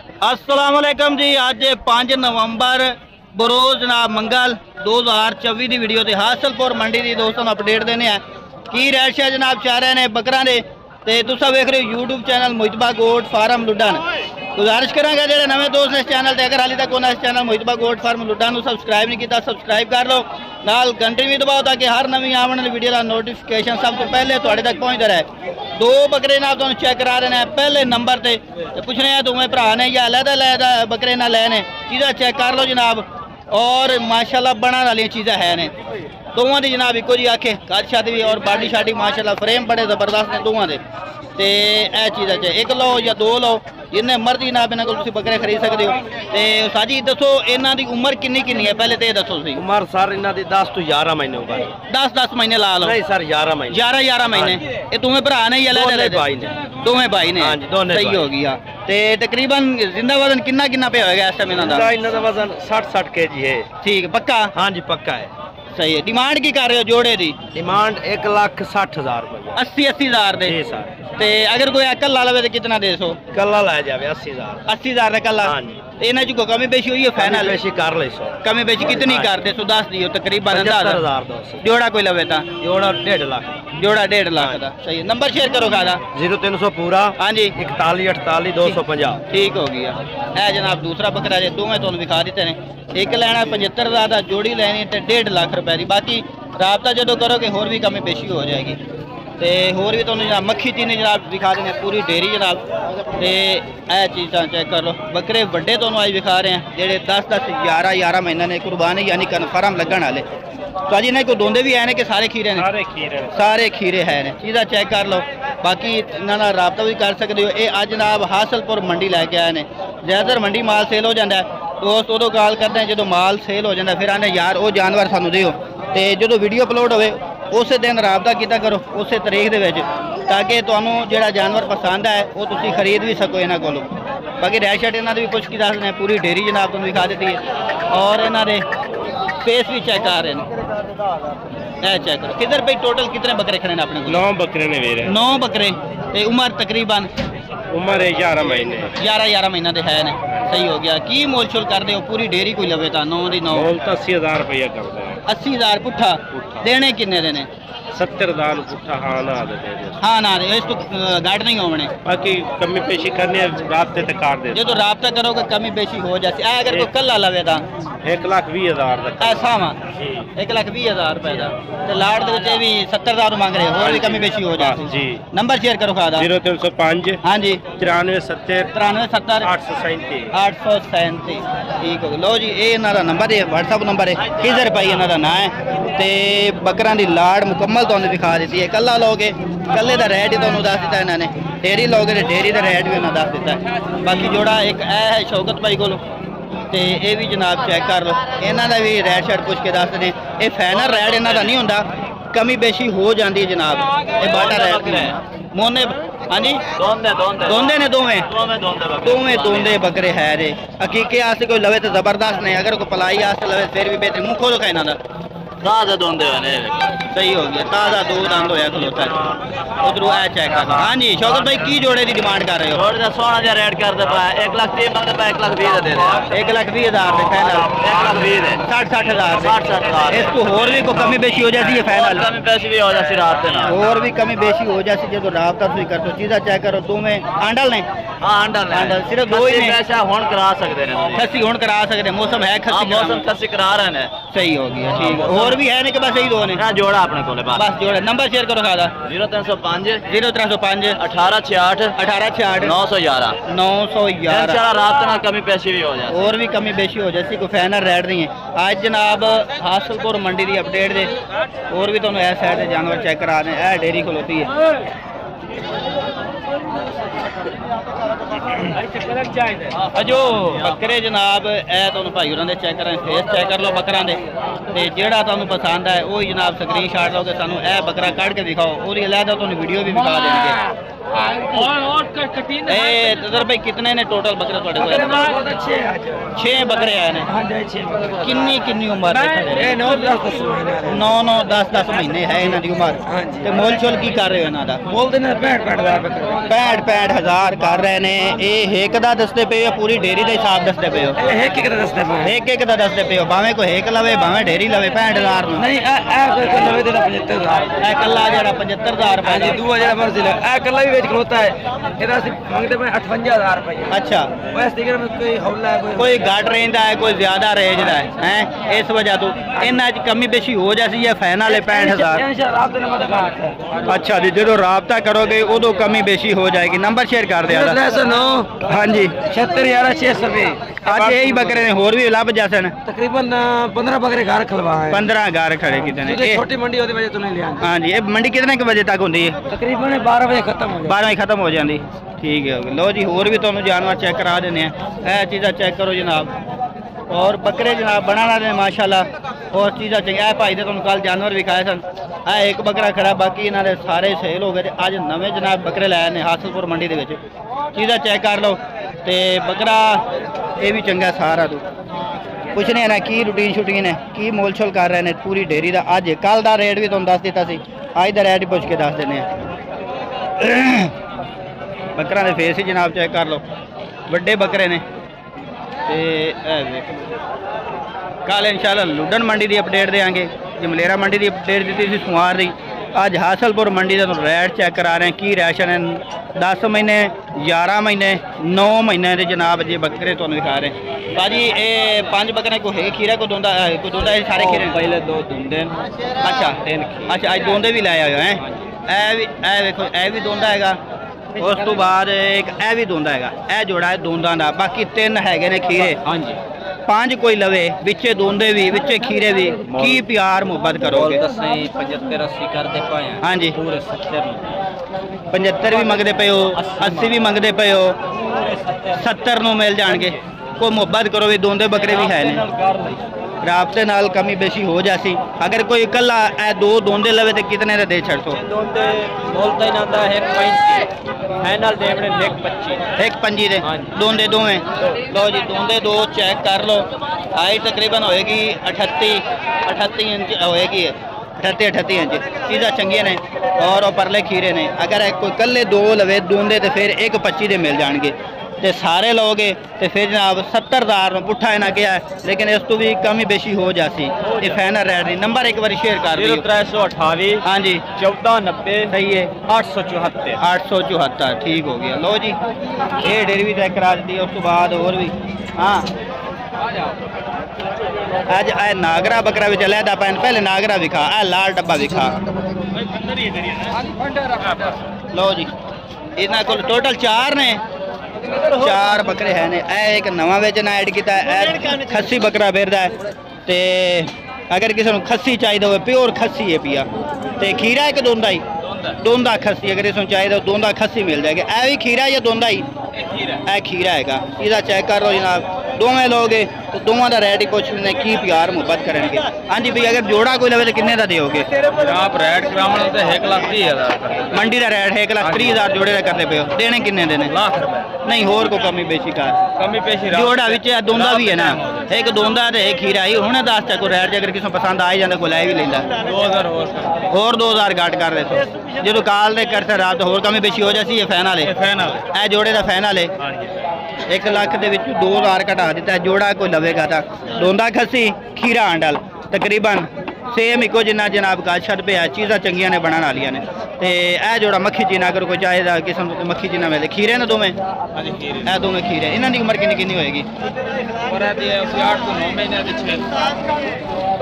अस्सलाम वालेकुम जी। अज 5 नवंबर बरोज जनाब मंगल 2024 की वीडियो ते हासलपुर मंडी की दोस्तों अपडेट देने हैं की रेट शा जनाब चाह रहे हैं बकरा दे ते तुसा वेख रहे हो यूट्यूब चैनल मुहितबा गोट फार्म लुडन। गुजारिश करांगा जो नवे दोस्त ने इस चैनल ते अगर हाली तक उन्हें इस चैनल मुहितबा गोट फार्म लुडन सबसक्राइब नहीं किया सब्सक्राइब कर लो, नाल घंटी भी दबाओ ताकि हर नवी आने वाली वीडियो का नोटिफिकेशन सब तो पहले तुहाडे तक पहुँचता रहे। दो बकरे ना तुहानू चेक करा देने हैं पहले नंबर ते पुछने हैं दोवें भरा ने या अलहदा अलहदा बकरे ना लेने चीज़ा चेक कर लो जनाब। और माशाल्लाह बनाने वाली चीज़ें है ने दोवां दी जनाब इको जी आखे कद छत भी और बाडी शाडी माशाल्लाह फ्रेम बड़े जबरदस्त ने दोवां दे ते ए चीज़ां च एक लो या दो लो जिन्हें मर्जी ना इन्होंने को बकरे खरीद सकते हो। तो साजी दसो इन्हों की उम्र किन्नी किन्नी है पहले तो ये दसो तुसीं। उम्र सर इन्हों की 10 तो 11 महीने उम्र 10 महीने ला लो। नहीं सर 11 महीने 11 महीने ये तुम्हें भरा ने या भाई ने दोवें भाई ने। हाँ जी दोनों सही हो गया। ते तकरीबन जिंदा वजन किन्ना पे होएगा इस टाइम इन्हां दा? इन्हां दा वजन 60 kg है। ठीक पक्का? हाँ जी पक्का है। सही है। डिमांड की कर रहे हो जोड़े की? डिमांड 1,60,000 रुपये 80,000 दे सर। ते अगर कोई कल्ला लवे तो कितना दे सो? कल्ला ला जावे 80,000 का कल्ला। हाँ जी इन्हें जो कमी बेशी हुई है फाइनल बेशी कर ले सो कमी बेशी कितनी कर दे सो दस दियो तकरीबन 75,000 जोड़ा कोई लवे ता जोड़ा 1.5 लाख जोड़ा 1.5 लाख का। सही है। नंबर शेयर करो खादा 0300 पूरा। हाँ जी 41 250 ठीक हो गया। है जनाब दूसरा बकरा जे दोवें तुहानू दिखा दिते ने एक लेना 75,000 का जोड़ी लेनी तो 1.5 लाख रुपए की। बाकी राबता जो करोगे होर भी कमी बेशी हो जाएगी। तो होर भी तुहानू जनाब मक्खी चीनी जनाब दिखा देने पूरी डेयरी जनाब। तो यह चीज़ां चेक कर लो बकरे वड्डे तुहानू अज दिखा रहे हैं जेडे 10 11 महीने ने कुर्बानी यानी कन्फर्म लगन वाले। तो अज इन्हें को दोंदे भी है कि सारे खीरे ने? सारे खीरे है ने। चीज़ां चेक कर लो बाकी इन्होंने रबता भी कर सकते हो। ये अज जनाब हासलपुर मंडी लैके आए हैं। ज़्यादातर मंडी माल सेल हो जाता है दोस्त उदों गल करते हैं जो माल सेल हो जाता फिर आने यार वो जानवर सानू दिओ। तो जो वीडियो अपलोड होवे उस दिन रबता किया करो उस तारीख के ताकि तुहानू जिहड़ा जानवर पसंद है वो तुसी खरीद भी सको इन्हां कोलों। बाकी रैट शैट इन्हां भी कुछ की दसने पूरी डेयरी जनाब तुहानू दिखा दी है और इन्हां दे फेस भी चेक कर रहे हैं। चेक करो किधर भाई टोटल कितने बकरे खड़े ने अपने? 9 बकरे ने मेरे 9 बकरे। उम्र तकरीबन उम्र 11 महीने 11 महीना दे है ने। सही हो गया। की मोल छोल कर दे पूरी डेयरी कोई लवे ता 9 दी 9 मोल तो 80,000 रुपया करते हैं। 80,000 पुट्ठा देने किन्ने देने? 70,000 पुट्ठा। हाँ ना दे हाँ ना दे इस तो गाइड नहीं होने। बाकी कमी पेशी करने रास्ते तक काट दे जो राबता करोगे कमी पेशी हो जाती है। अगर कोई कल्ला लवे ता 1,20,000 ऐसा वा 1,20,000 रुपए का तो लाड़ के भी 70,000 मांग रहे हो भी कमी पेशी हो जाती जी। नंबर शेयर करो खादा 0305 हाँ जी 9370 837 ठीक हो गया। लो जी ये इन्हों का नंबर है व्हाट्सअप नंबर है किधर भाई इन्हों का ना है। तो बकरा की लाड़ मुकम्मल तुहानू दिखा दी है। कल्ला लोगे कल्ले का रेट ही तुहानू दस दिता इन्होंने डेयरी लोगे तो डेयरी का रेट भी उन्होंने दस दिता है। बाकी जोड़ा एक है शौकत भाई को तो ये भी जनाब चेक कर लो इन्हों का भी रेट शैट पुछ के दस दें। ये फाइनल रेट इन्हों का नहीं होंदा कमी बेशी हो जाती है जनाब। ये बाटा रेट मोने हाँ जी दोंदे ने दोवें दोंदे बकरे है रे हकीके आस्ते कोई लवे तो जबरदस्त नहीं अगर कोई पलाई आस्ते लवे फिर भी बेहतर मुँह खोलो का इन्हों का ताज़ा दोंदे सही हो गया ताज़ा 2 दंद होया खलोता है उधरों है चेक कर। हाँ जी शौकत भाई की जोड़े की डिमांड कर रहे हो? जोड़े का सोना जा रेट कर दे पा 1,30,000 मंगते पा 1,20,000 दे रहे 1,20,000 पे फाइनल 1,20,000 60,000 इसको और भी कोई कमी बेशी हो जाती है फाइनल कमी बेशी भी हो जाती रात ना और भी कमी बेशी हो जाती जो राबता तुसीं कर दो। चीज़ा चेक करो दोवें आंडल ने? हाँ आंडल सिर्फ 2 ही ने। पैसा हुण करा सकते हैं खस्सी हुण करा सकते मौसम है खस्सी मौसम खस्सी करा रहे हैं। सही हो गया ठीक है। और भी है नहीं कि बस यही 2 ने जोड़ा अपने को बस जोड़ा। नंबर शेयर करो खादा 0305 1868 911 रात ना कमी पैसे भी हो जाए और भी कमी बेशी हो जाती कोई फाइनल रेट नहीं है। आज जनाब हासलपुर मंडी की अपडेट दे और भी तुहानू इस साइड जानवर चेक करा दें। यह डेयरी खलोती है अजो बकरे जनाब ए तुहानू भाई होरां दे चेक करें फेस चेक कर लो बकरां दे ते जेड़ा तुहानू पसंद है वही जनाब स्क्रीन शॉट लोगे सानू ए बकरा कढ़ के दिखाओ और अलहदा तुहानू वीडियो भी दिखा देंगे। भाई कितने ने टोटल बकरे ਤੁਹਾਡੇ ਕੋਲ? 6 बकरे आए ने। किन्नी किन्नी उम्र है? 9 10 महीने है इन्हां दी उम्र। ते मोल छोल की कर रहे हो इन्हां दा? मोल दे 65 हज़ार कर रहे ने। ये एक दा दसदे पे हो पूरी डेरी दे हिसाब दसदे पे हो? एक एक दा दसदे पे। एक एक दा दसदे पे हो, भावें कोई एक लवे भावें डेरी लवे 65,000 नहीं ए कोई लवे दे 75,000। ए कल्ला जेड़ा 75,000 रुपए। हां जी दूआ जेड़ा मर्जी ले ए कल्ला भी बेच खलोता है। ਇਹਦਾ ਅਸੀਂ ਮੰਗਦੇ ਪਏ 58,000 ਰੁਪਏ। अच्छा वैसे दिगर में कोई हौला कोई घट रेंज है कोई ज्यादा रेंज है हैं इस वजह तो इन्हां च कमी बेशी हो जासी है। फाइनल है 65,000। अच्छा जी जो राबता करोगे उदो कमी बेशी हो जाएगी। नंबर शेयर कर दिया। हाँ जी 76,600 रुपए। आज यही बकरे ने होर भी लब जैसे ने तकरीबन 15 बकरे घर खलवा है। 15 घर खड़े कितने? छोटी मंडी होती वजह तो नहीं लिया। हाँ जी ये मंडी कितने के बजे तक होती है? तकरीबन 12 बजे खत्म हो 12 बजे खत्म हो जाती। ठीक है लो जी होर भी तुहानू जानवर चेक करा देने हैं। यह चीज़ा चेक करो जनाब। और बकरे जनाब बनाना ने माशाल्लाह और चीज़ा चाहिए। भाई ने तुम कल जानवर विखाए सन। एक बकरा खड़ा बाकी इन्होंने सारे सेल हो गए। अज नवे जनाब बकरे लाए ने हासिलपुर मंडी के चीज़ा चेक कर लो। तो बकरा ये भी चंगा सारा तू पुछने ना की रूटीन शूटीन है की मोल छोल कर रहे हैं पूरी डेयरी का। अज कल का रेट भी तुम दस दिता सी अज का रेट ही पुछ के दस देने। बकरा के फेस ही जनाब चेक कर लो बड़े बकरे ने। कल इंशाल्लाह लुडन मंडी की अपडेट देंगे। जमलेरा मंडी की अपडेट दी थी सुमार की। अज हासिलपुर मंडी का रेट चेक करा रहे हैं की राशन है 10 महीने 11 महीने 9 महीने के जनाब जी बकरे तुम दिखा रहे हैं। भाजी ये 5 बकरे को है खीरा को दोंदा सारे खीरे पहले 2 दोंदे। अच्छा 3 अच्छा अज दोंदे भी लाए हुए हैं। देखो ए भी दोंदा है उस तो बाद एक ए भी दोंदा है ए जोड़ा है दोंदा का। बाकी 3 है ने खीरे। हाँ जी 5 कोई लवे बिचे दोंदे भी बिचे खीरे भी की प्यार मुहब्बत करोगे? 75-80 करते पाए। हाँ जी 75 भी मंगते पे हो 80 भी मंगते पे हो 70 नूं मिल जाएंगे। कोई मुहब्बत करो भी दोंदे बकरे भी है ने राबते नाल कमी बेशी हो जासी। अगर कोई कला ए 2 दोंदे लवे तो कितने दे छड़ तो? दोंदे बोलता ही ना 1.35 फाइनल देवने 1.25 दे दोंदे दोवें। लो जी दोंदे 2 चेक कर लो। हाइट तकरीबन होएगी 38 इंच होएगी 38 इंच। चीज़ा चंगियां ने और परले खीरे ने। अगर कोई कल्ले 2 लवे दोंदे तो फिर 1.25 दे मिल जाएंगे। तो सारे लोगे तो फिर जनाब 70,000 में पुट्ठा इन्हें गया है। लेकिन इस तो भी कमी बेशी हो जाती। ये फाइनल रेट नहीं। नंबर एक बार शेयर कर दियो। 0328 हाँ जी 1490 सही है 874 ठीक हो गया। लो जी ये डेयरी भी चेक करा दी। उस तो बाद और भी हाँ अज नागरा बकरा भी चलिया था पैन पहले नागरा विखा लाल डब्बा विखा। लो जी इन्होंने को टोटल 4 ने 4 बकरे है ने। एक नवा बेचना ऐड किया खस्सी बकरा फिरदा है। तो अगर किसी को खस्सी चाहिए हो प्योर खस्सी है पिया तो खीरा एक दोंदा खस्सी अगर इसमें चाहिए तो दोंदा खस्सी मिल जाएगी। ए भी खीरा या दोंदा ही ए खीरा है इसका चेक कर लो जनाब। दोवें लोगे तो दोवां का रेट ही कुछ नहीं की प्यार मुहब्बत करेंगे। हाँ जी भाई अगर जोड़ा कोई लवे तो किन्ने का दोगे? आप रेट करावना तो 1,30,000 मंडी का रेट 1,30,000 जोड़े का करते पे हो। देने किन्ने देने? लाख रुपए नहीं होर को कमी बेशी कर कमी पेशी जोड़ा विच दोंदा भी है ना एक दोंदा तो एक खीरा ही हुणे दस तक रेट अगर किसी पसंद आ ही जाता कोई लै भी लेंदा 2000 और 2000 घट कर दे। जो काल दे करते रात होर कमी बेशी हो जाती है। फाइनल है ए जोड़े का फाइनल है 1 लाख के 2000 घटा दिता है। जोड़ा कोई लवेगा तो दोंदा खस्सी खीरा आंडल तकरीबन सेम इको जिन्ना जनाब का छत पे है। चीज़ा चंगिया ने बनाने वाली ने। तो यह जोड़ा मक्खी चीना अगर कोई चाहे किस्म तो मक्खी चीना मिले खीरे ने दोवें दोवें खीरे। इन्हों की उम्र कितनी होएगी?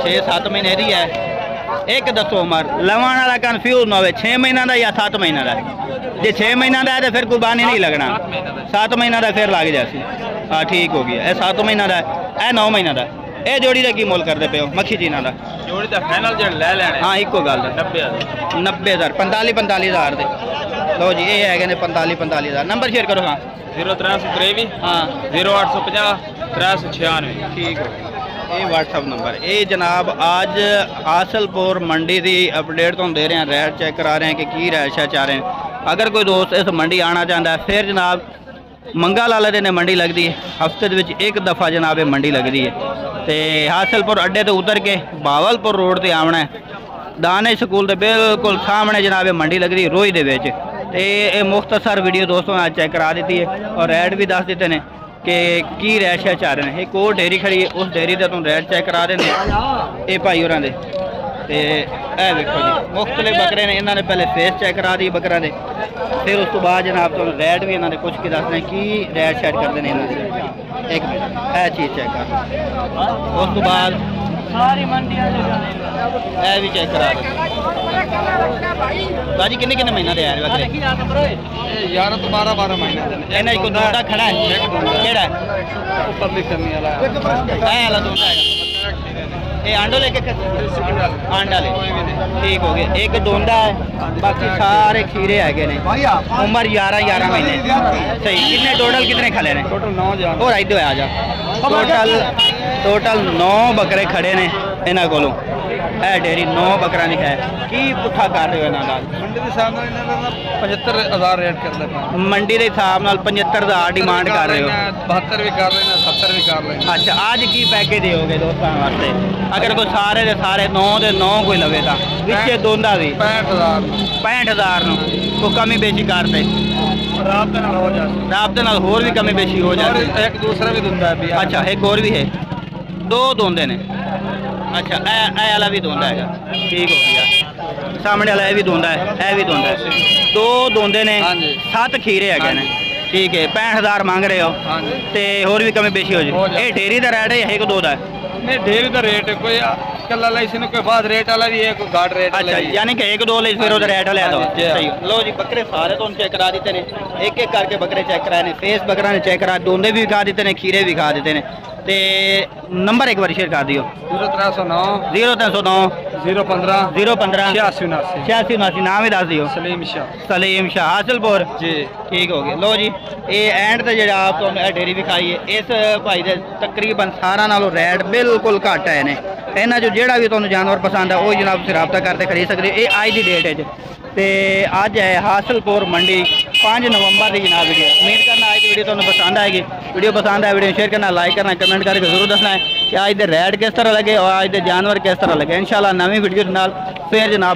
6-7 महीने की है। एक दसो उम्र लवन वाला कन्फ्यूज ना हो 6 महीना का या 7 महीना का। जे 6 महीना का है तो फिर कोई बानी नहीं लगना। 7 महीना का फिर लग जासी। हाँ ठीक हो गया। 7 महीना का है 9 महीना का। ये जोड़ी का की मोल करते पे हो मक्खी चीना का? जोड़ी का फाइनल जो ले लेने। हाँ इको गल 90,000 45,000 दे। लो जी ये है 45,000। नंबर शेयर करो। हाँ 0323 हाँ 0850 396 ठीक है ये व्हाट्सअप नंबर। ये जनाब आज हासिलपुर मंडी की अपडेट तो दे रहे हैं रेट चेक करा रहे हैं कि की रेट चाह रहे हैं। अगर कोई दोस्त इस मंडी आना चाहता है फिर जनाब मंगा लाले दिन मंडी लगती है, हफ्ते के एक दफ़ा जनाब मंडी लगती है। तो हासिलपुर अड्डे तो उतर के बावलपुर रोड से आना है, दाने स्कूल के बिल्कुल सामने जनाब मंडी लगती है रोज के। तो ये मुख्तसर वीडियो दोस्तों आज चेक करा दी है और रेट भी दस देते हैं कि की रैट शैट चाह रहे हैं। एक और डेयरी खड़ी है, उस डेयरी का तुम रेट चेक करा देने ये भाई होर दे। ए देखो जी मुख्तलिफ बकरे ने, इन्होंने पहले फेस चेक करा दी बकरा दे, फिर उस तो बाद जनाब तुम रेट भी इन्होंने कुछ की दसने की रेट शैट करते हैं इन्होंने। एक मिनट यह चीज़ चेक कर, उस तो बाद सारी मंडियां भी चेक करा दे। भाजी किन्ने किन्ने महीना दे आए बकरे? 11 तो 12 महीने इन्हें को दोंदा खड़ा है, केड़ा है ऊपर लिखनी वाला है वाला दोंदा है। ये आंडो लेके आंडा ले ठीक हो गया। एक दोंदा है, बाकी सारे खीरे है ने, उम्र 11 महीने सही। कितने टोटल कितने खले ने? टोटल 9 जान और इधर आ जा। टोटल 9 बकरे खड़े ने इन्हों को। डेयरी 9 बकरा नहीं है की पुठा कर रहे हो इन्हों? मंडी के हिसाब से 75,000 रेट करते हैं। मंडी के हिसाब से 75,000 डिमांड कर रहे हो? 72 भी कर रहे हैं, 70 भी कर रहे हैं। अच्छा आज की पैकेज दोगे दोस्तों वास्ते? अगर कोई सारे दे सारे 9 दे 9 कोई लवे था पिछे दोंदा भी 65,000 को कमी बेची करते राबते नाल होर भी कमी बेची हो जाती। एक दूसरा भी धुंदा है। अच्छा एक और भी है, 2 दोंदे ने। अच्छा ए वाला भी दोंदा है, ठीक हो गया। सामने वाला भी दोंदा है, ए भी दोंदा है, 2 दोंदे ने, 7 खीरे है ने। ठीक है 65,000 मांग रहे हो तो होर भी कमी बेची हो जाए। ये डेयरी का रेट है या एक 2 का? नहीं डेयरी का रेट है, कोई कल इसी कोई बाद रेट वाला भी है, कोई घाट रेट। अच्छा यानी कि 1-2 ले फिर रेट वाले दो। सही लो जी बकरे सारे तो चेक करा देते हैं, एक एक करके बकरे चेक कराए ने। फेस बकरा ने चेक करा, दोंदे भी विखा देते हैं, खीरे भी विखा देते हैं। तो नंबर एक बार शेयर कर दियो। 0309 015 015 8679 नाम ही दस दियो। सलीम शाह हासिलपुर जी ठीक हो गया। लो जी ये एंड से जो आप डेयरी विखाई है इस भाई के तकरीबन सारा नालों रेट बिल्कुल घट है ने। इन्होंने जो जोड़ा भी तुम्हें जानवर पसंद है वो जनाब तुम रबता करते खरीद सकते हो। ये अज की डेट है तो अज है हासिलपुर मंडी 5 नवंबर की जनाब वीडियो। उम्मीद करना आज की वीडियो तुम्हें पसंद आएगी। वीडियो पसंद आए वीडियो शेयर करना, लाइक करना, कमेंट करके जरूर दसना है कि आज के रेट किस तरह लगे और आज के जानवर किस तरह लगे। इंशाल्लाह नवी वीडियो फिर जनाब